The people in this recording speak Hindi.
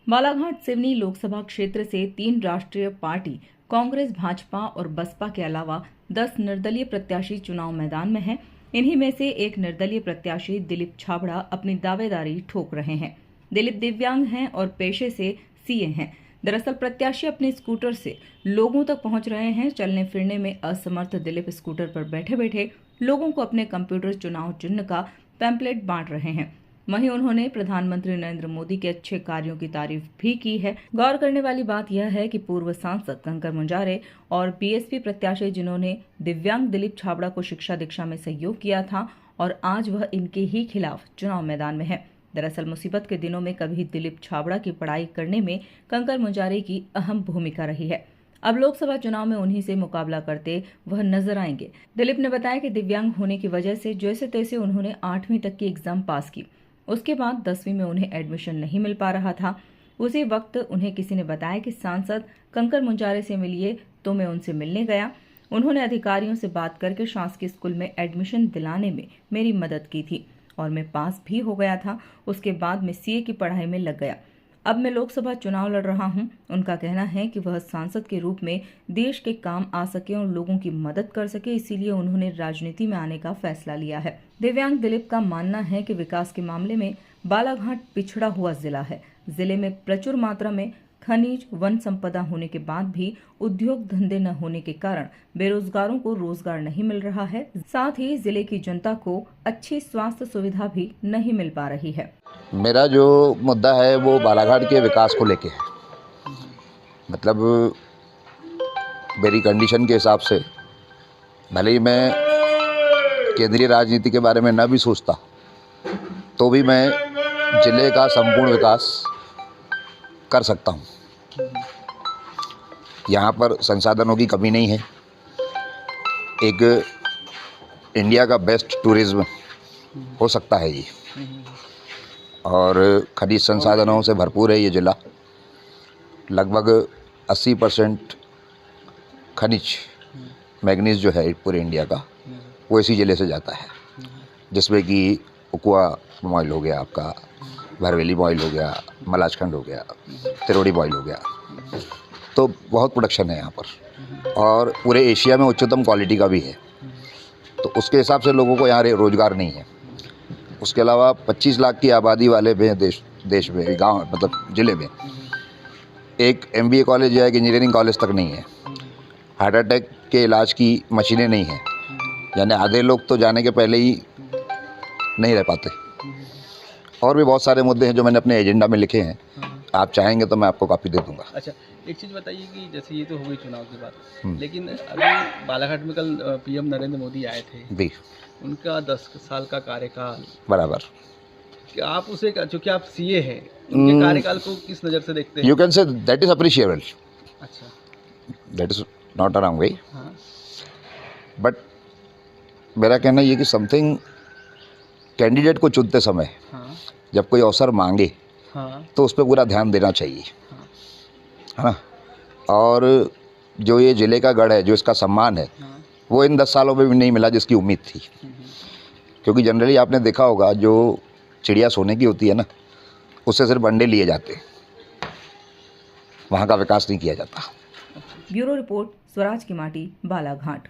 बालाघाट सिवनी लोकसभा क्षेत्र से 3 राष्ट्रीय पार्टी कांग्रेस, भाजपा और बसपा के अलावा 10 निर्दलीय प्रत्याशी चुनाव मैदान में हैं। इन्हीं में से एक निर्दलीय प्रत्याशी दिलीप छाबड़ा अपनी दावेदारी ठोक रहे हैं। दिलीप दिव्यांग हैं और पेशे से सीए हैं। दरअसल प्रत्याशी अपने स्कूटर से लोगों तक पहुंच रहे हैं। चलने फिरने में असमर्थ दिलीप स्कूटर पर बैठे बैठे लोगों को अपने कंप्यूटर चुनाव चिन्ह का पैम्पलेट बांट रहे हैं। वहीं उन्होंने प्रधानमंत्री नरेंद्र मोदी के अच्छे कार्यों की तारीफ भी की है। गौर करने वाली बात यह है कि पूर्व सांसद कंकर मुंजारे और बीएसपी प्रत्याशी जिन्होंने दिव्यांग दिलीप छाबड़ा को शिक्षा दीक्षा में सहयोग किया था और आज वह इनके ही खिलाफ चुनाव मैदान में है। दरअसल मुसीबत के दिनों में कभी दिलीप छाबड़ा की पढ़ाई करने में कंकर मुंजारे की अहम भूमिका रही है। अब लोकसभा चुनाव में उन्हीं से मुकाबला करते वह नजर आएंगे। दिलीप ने बताया कि दिव्यांग होने की वजह से जैसे तैसे उन्होंने 8वीं तक की एग्जाम पास की। उसके बाद 10वीं में उन्हें एडमिशन नहीं मिल पा रहा था। उसी वक्त उन्हें किसी ने बताया कि सांसद कंकर मुंजारे से मिलिए, तो मैं उनसे मिलने गया। उन्होंने अधिकारियों से बात करके शासकीय स्कूल में एडमिशन दिलाने में मेरी मदद की थी और मैं पास भी हो गया था। उसके बाद मैं सीए की पढ़ाई में लग गया। अब मैं लोकसभा चुनाव लड़ रहा हूं। उनका कहना है कि वह सांसद के रूप में देश के काम आ सके और लोगों की मदद कर सके, इसीलिए उन्होंने राजनीति में आने का फैसला लिया है। दिव्यांग दिलीप का मानना है कि विकास के मामले में बालाघाट पिछड़ा हुआ जिला है। जिले में प्रचुर मात्रा में खनिज वन संपदा होने के बाद भी उद्योग धंधे न होने के कारण बेरोजगारों को रोजगार नहीं मिल रहा है। साथ ही जिले की जनता को अच्छी स्वास्थ्य सुविधा भी नहीं मिल पा रही है। मेरा जो मुद्दा है वो बालाघाट के विकास को लेके है। मतलब मेरी कंडीशन के हिसाब से भले ही मैं केंद्रीय राजनीति के बारे में न भी सोचता, तो भी मैं जिले का संपूर्ण विकास कर सकता हूँ। यहाँ पर संसाधनों की कमी नहीं है। एक इंडिया का बेस्ट टूरिज्म हो सकता है ये, और खनिज संसाधनों से भरपूर है ये ज़िला। लगभग 80% खनिज मैग्नीज जो है पूरे इंडिया का, वो इसी ज़िले से जाता है, जिसमें कि उकुआ मॉइल हो गया, आपका भरवेली मॉइल हो गया, मलाजखंड हो गया, तिरोड़ी मॉइल हो गया। तो बहुत प्रोडक्शन है यहाँ पर और पूरे एशिया में उच्चतम क्वालिटी का भी है। तो उसके हिसाब से लोगों को यहाँ रोज़गार नहीं है। उसके अलावा 25 लाख की आबादी वाले भी देश में, गांव मतलब ज़िले में एक MBA कॉलेज या एक इंजीनियरिंग कॉलेज तक नहीं है। हार्ट अटैक के इलाज की मशीनें नहीं हैं, यानी आधे लोग तो जाने के पहले ही नहीं रह पाते। और भी बहुत सारे मुद्दे हैं जो मैंने अपने एजेंडा में लिखे हैं। आप चाहेंगे तो मैं आपको कॉपी दे दूंगा। अच्छा, एक चीज़ बताइए कि जैसे ये तो हो गई चुनाव की बात, लेकिन अभी बालाघाट में कल PM नरेंद्र मोदी आए थे जी, उनका 10 साल का कार्यकाल बराबर। कि आप उसे, चूँकि आप CA हैं, उनके कार्यकाल को किस नज़र से देखते हैं? You can say that is appreciable. अच्छा, that is not a wrong way. हाँ, बट मेरा कहना ये कि समथिंग कैंडिडेट को चुनते समय हाँ, जब कोई अवसर मांगे हाँ, तो उस पर पूरा ध्यान देना चाहिए, हाँ, है ना। और जो ये ज़िले का गढ़ है, जो इसका सम्मान है, हाँ, वो इन 10 सालों में भी नहीं मिला जिसकी उम्मीद थी। क्योंकि जनरली आपने देखा होगा, जो चिड़िया सोने की होती है ना, उससे सिर्फ अंडे लिए जाते हैं, वहाँ का विकास नहीं किया जाता। ब्यूरो रिपोर्ट, स्वराज की माटी, बालाघाट।